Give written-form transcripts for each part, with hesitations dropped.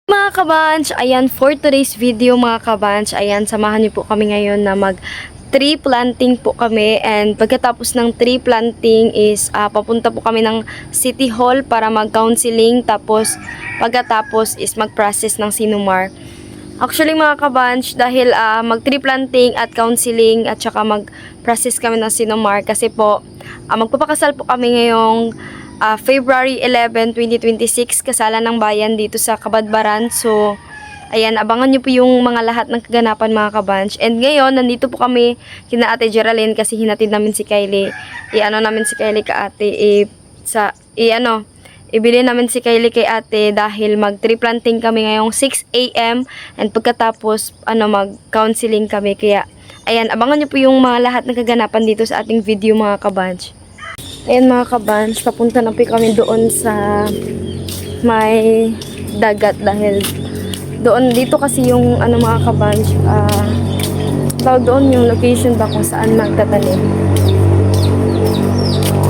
Mga kabanch, ayan for today's video mga kabanch, ayan samahan niyo po kami ngayon na mag tree planting po kami, and pagkatapos ng tree planting is papunta po kami ng City Hall para mag-counseling, tapos pagkatapos is mag-process ng Sinumar. Actually mga kabanch, dahil mag tree planting at counseling at saka mag-process kami ng Sinumar kasi po magpapakasal po kami ngayong February 11, 2026, kasalan ng bayan dito sa Kabadbaran. So, ayan, abangan nyo po yung mga lahat ng kaganapan mga kabanch. And ngayon, nandito po kami kina Ate Geraldine kasi hinatid namin si Kylie. Namin si Kylie ka ate. Ibili namin si Kylie kay ate dahil mag-tree planting kami ngayong 6 AM. And pagkatapos, mag-counseling kami. Kaya, ayan, abangan nyo po yung mga lahat ng kaganapan dito sa ating video mga kabanch. Ayan mga kabanch, papunta na po kami doon sa may dagat dahil doon, dito kasi yung mga kabanch, tawag doon yung location ba kung saan magtatanim.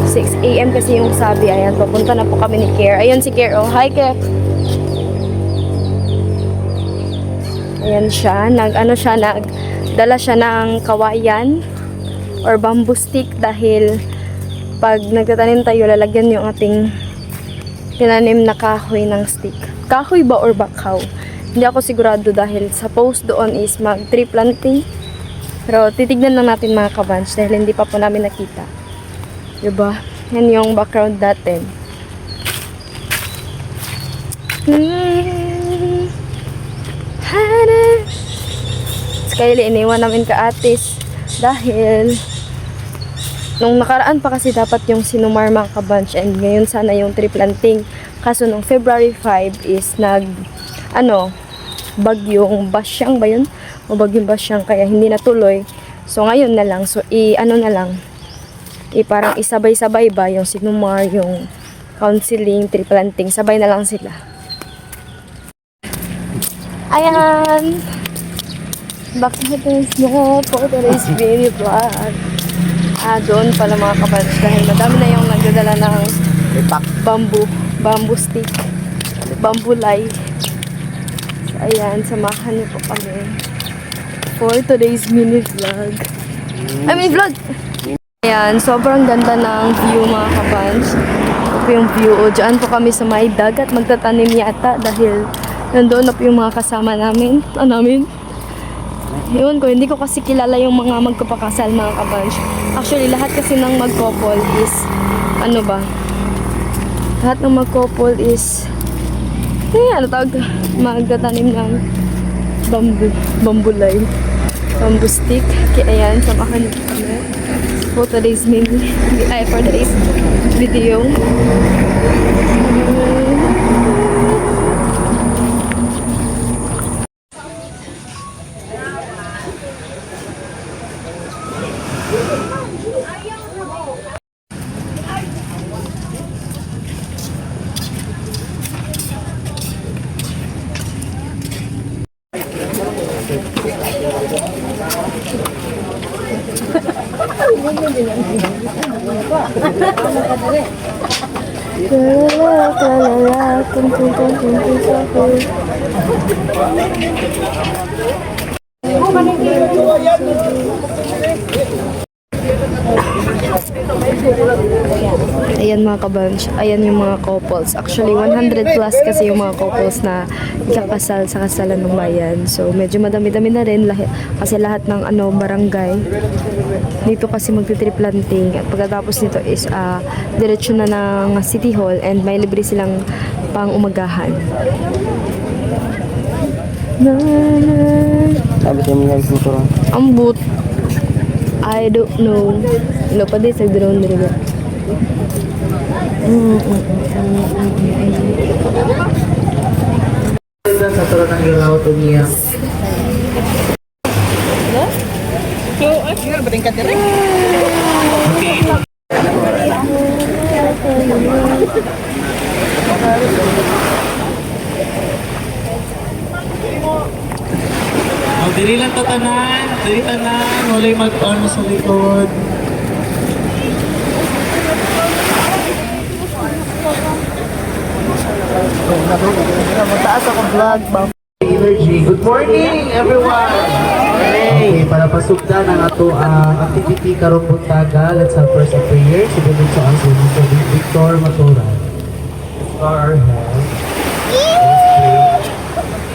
6 AM kasi yung sabi. Ayan, papunta na po kami ni Care. Ayan si Care, oh, hi Care. Ayan siya, nagdala siya ng kawayan or bamboo stick dahil pag nagtatanim tayo, lalagyan yung ating tinanim na kahoy ng stick. Kahoy ba or bakaw? Hindi ako sigurado dahil sa post doon is mag-tree planting. Pero titignan lang natin mga kabanch dahil hindi pa po namin nakita. Diba? Yan yung background natin. Kylie, iniwan namin ka atis dahil nung nakaraan pa kasi dapat yung Sinumar mga kabanch, and ngayon sana yung tree planting. Kaso nung February 5 is bagyong Basyang ba yun? O bagyong Basyang, kaya hindi natuloy. So ngayon na lang, so parang isabay-sabay ba yung Sinumar, yung counseling, tree planting, sabay na lang sila. Ayan! Back to the for today's video vlog. Doon pala mga kabanch dahil madami na yung nagdadala ng bamboo stick, bamboo light. So, ayan, samahan niyo po kami for today's mini vlog. Vlog! Ayan, sobrang ganda ng view mga kabanch. Ito po yung view. Diyan po kami sa may dagat magtatanim yata dahil nandoon na po yung mga kasama namin. Yun ko, hindi ko kasi kilala yung mga magpapakasal mga kabanch. Actually, lahat kasi ng mag-couple is, lahat ng mag-couple is, magtatanim ng bamboo line, bamboo stick. Kaya ayan, samahan niyo kami for today's video. Ayan mga kabanch, ayan yung mga couples. Actually 100 plus kasi yung mga couples na ikakasal sa kasalan ng bayan. So medyo madami-dami na rin kasi lahat ng barangay dito kasi magti-tree planting. At pagkatapos nito is diretso na ng City Hall, and may libre silang pang umagahan. Sabi ko mga siguro. Ambut. I don't know. Lo pa di sa drone dito. Sa tulad ng ilaw to niya. So, ay, bating ka dire. Dili lang tatanan, walay mag-on sa likod. Magtaas ako vlog ba? Energy. Good morning, everyone! Okay, para pasugdan ang ato ang activity karong buntaga. Let's have first a prayer. Sumunod sa aso ni Sir Victor Matura. Bow our heads.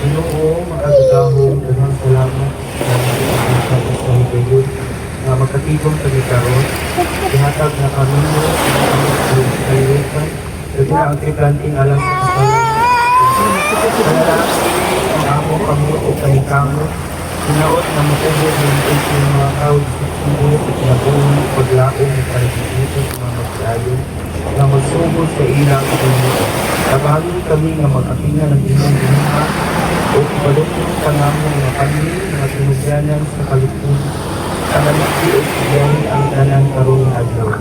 Ginoo, makagagahong, daghang salamat sa higayon na magkatibong sa karon. Ihatag na kami mo sa kalimutan. Kasi ang triplanting alam sa kasalan. Ang amo kamo o kanikamo. Sinaot na matubog ng mga crowd sa sumulot at nabuhong paglaong at parisipito sa mga magsayo na magsugod sa ilang kalimutan. Tabagin kami nga mag-apinga ng inyong ginawa o ibalutong pangamong na kami na sinugyanan sa kalipunan. Kanaliti o siyahin ang tanan karong adlaw.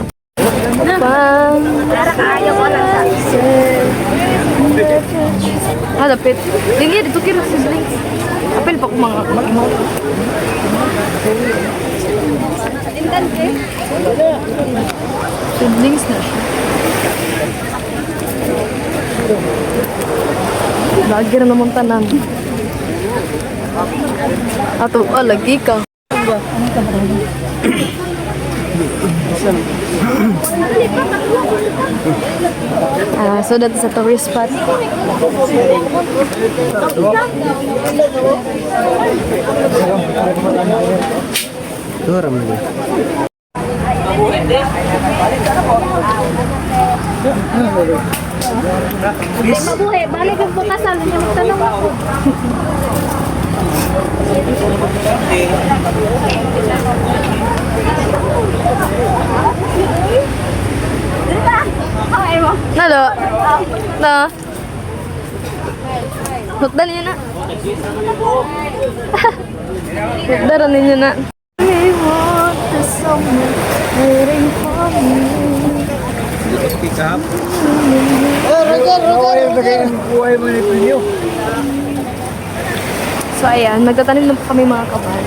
Dapit. Dili, dito kira siblings. Apel pa ko mga mag-imo. Siblings na siya. Lagi na naman tanan. Ato, lagi ka. So that is a tourist spot. Turam mo. Mabuhay, balik ang bukasan niya magtanong ako. Nalo? Na? Hukdan niyo na. Hukdaran ninyo na. I want the summer waiting for me. So ayan, nagtatanim na po kami mga kaban.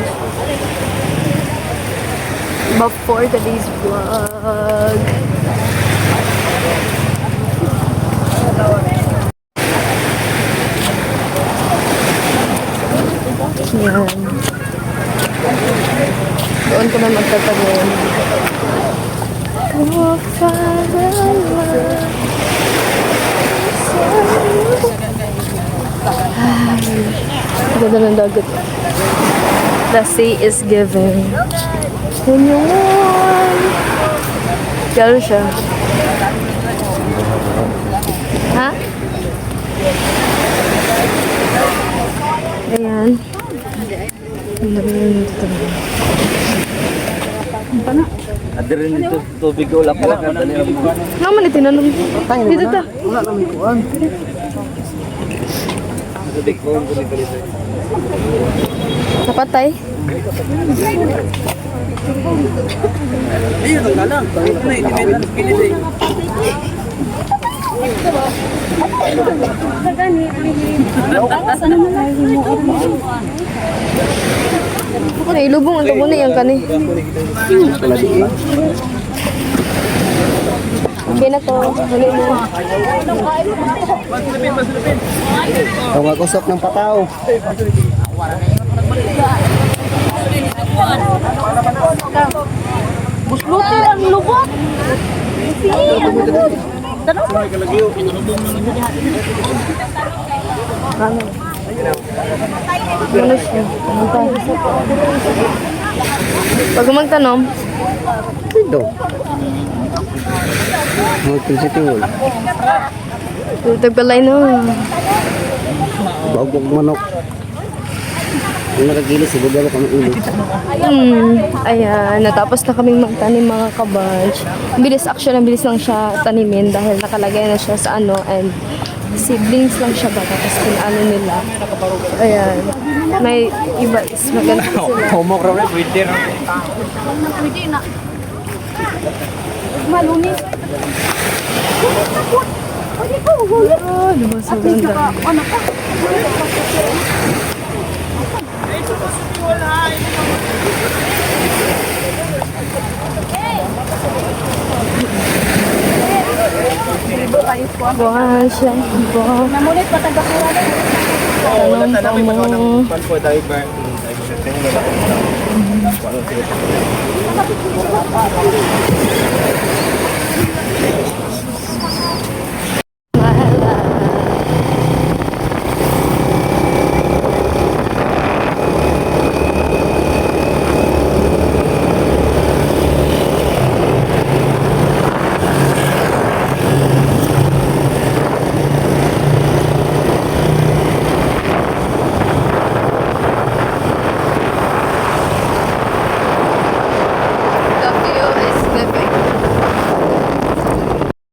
Before today's vlog. Yan. Doon ko na magtatanim. Oh, ganda ng dagat. The sea is giving. When you want. Gano'n siya. Ha? Ayan. Ang dami yun dito. Adirin dito tubig ko ulap na dali. Naman itinanong. Dito ta. Wala naman kuan. Tubig ko dito. Napatay. Ayun ang galang. Ito na independent pinili. Ay, ilubong ang tabo na yan kani. Okay na to. Huli mo. Ang magusok ng pataw. Buslutin ang lubot. Ano siya? Pag magtanom, Ito. Magpinsitingol. tagbalay na. Bagong manok. Yung nakagilis, siguro kami ulo. Ayan, natapos na kaming magtanim mga kabanch. Ang bilis, actually, ang bilis lang siya tanimin dahil nakalagay na siya sa ano and seedlings lang siya ba tapos pinano nila. Ayan. May iba is maganda sila. Homo raw na, pwede na. Pwede na. Maluni. Pwede ko, huli. Diba sa ganda? Ano ka? One, na siya. Wow. Namulit pa taga-kuha. Tanong pa mo. Panpo diver.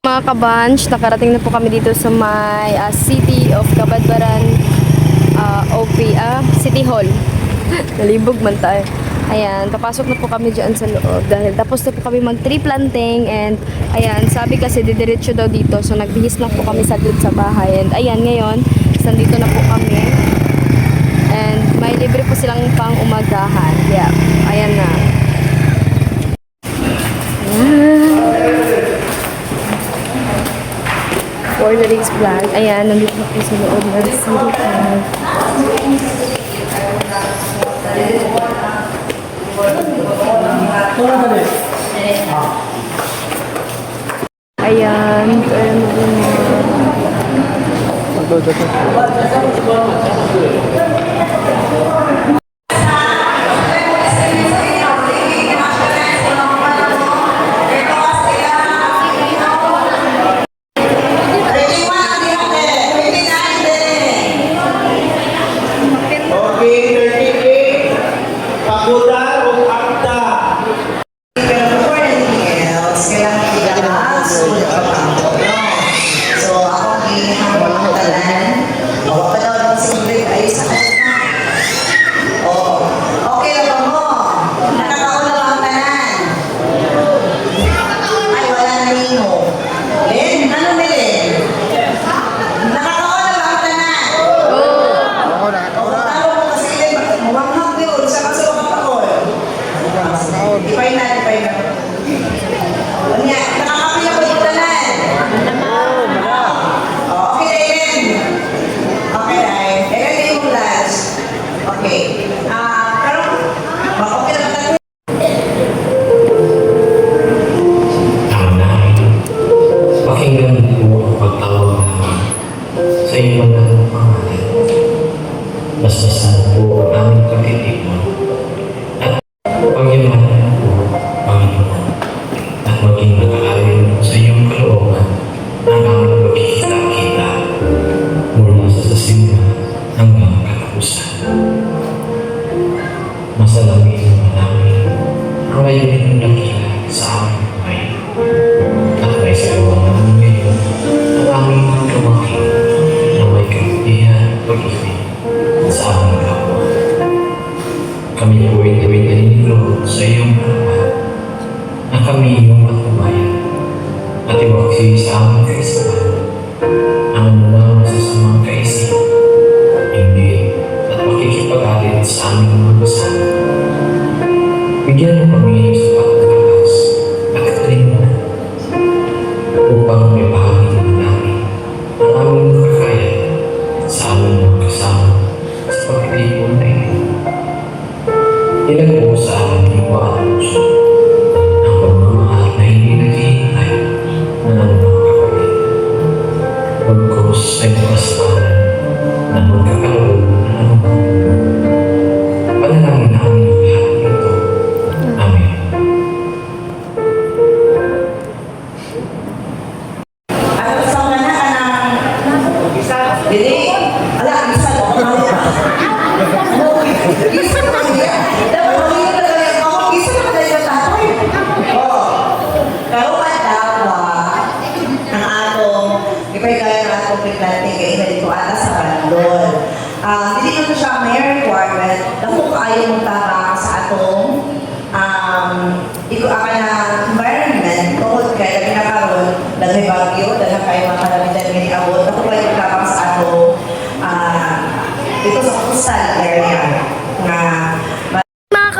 Mga kabanch, nakarating na po kami dito sa may City of Cabadbaran City Hall. Nalibog man tayo. Ayan, papasok na po kami dyan sa loob dahil tapos na po kami mag tree planting and ayan, sabi kasi didiretso daw dito so nagbihis na po kami saglit sa bahay and ayan ngayon, nandito na po kami and may libre po silang pang umagahan. Yeah, ayan na. For the next vlog, ayan, nandito na po sa loob ng City Hall. Ayan, ayan mo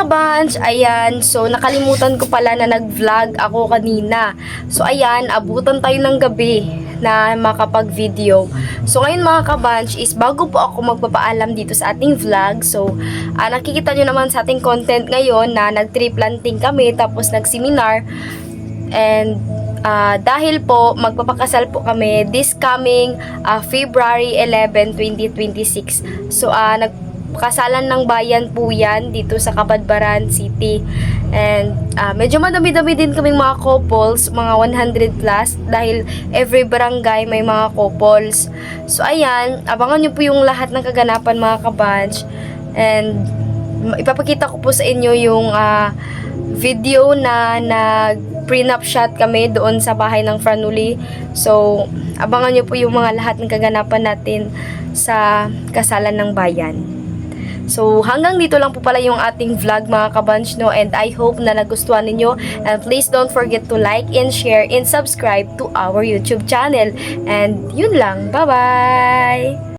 kabanch, ayan, so nakalimutan ko pala na nag-vlog ako kanina. So ayan, abutan tayo ng gabi na makapag-video. So ngayon mga kabanch is bago po ako magpapaalam dito sa ating vlog. So nakikita nyo naman sa ating content ngayon na nag-tree planting kami tapos nag-seminar. And dahil po magpapakasal po kami this coming February 11, 2026. So nagpakasalan ng bayan po yan dito sa Kabadbaran City. And medyo madami-dami din kaming mga couples, mga 100 plus, dahil every barangay may mga couples. So ayan, abangan nyo po yung lahat ng kaganapan mga kabanch. And ipapakita ko po sa inyo yung video na nag-prenup shot kami doon sa bahay ng Franuli. So abangan nyo po yung mga lahat ng kaganapan natin sa kasalan ng bayan. So, hanggang dito lang po pala yung ating vlog mga kabanch, no? And I hope na nagustuhan ninyo. And please don't forget to like and share and subscribe to our YouTube channel. And yun lang. Bye-bye!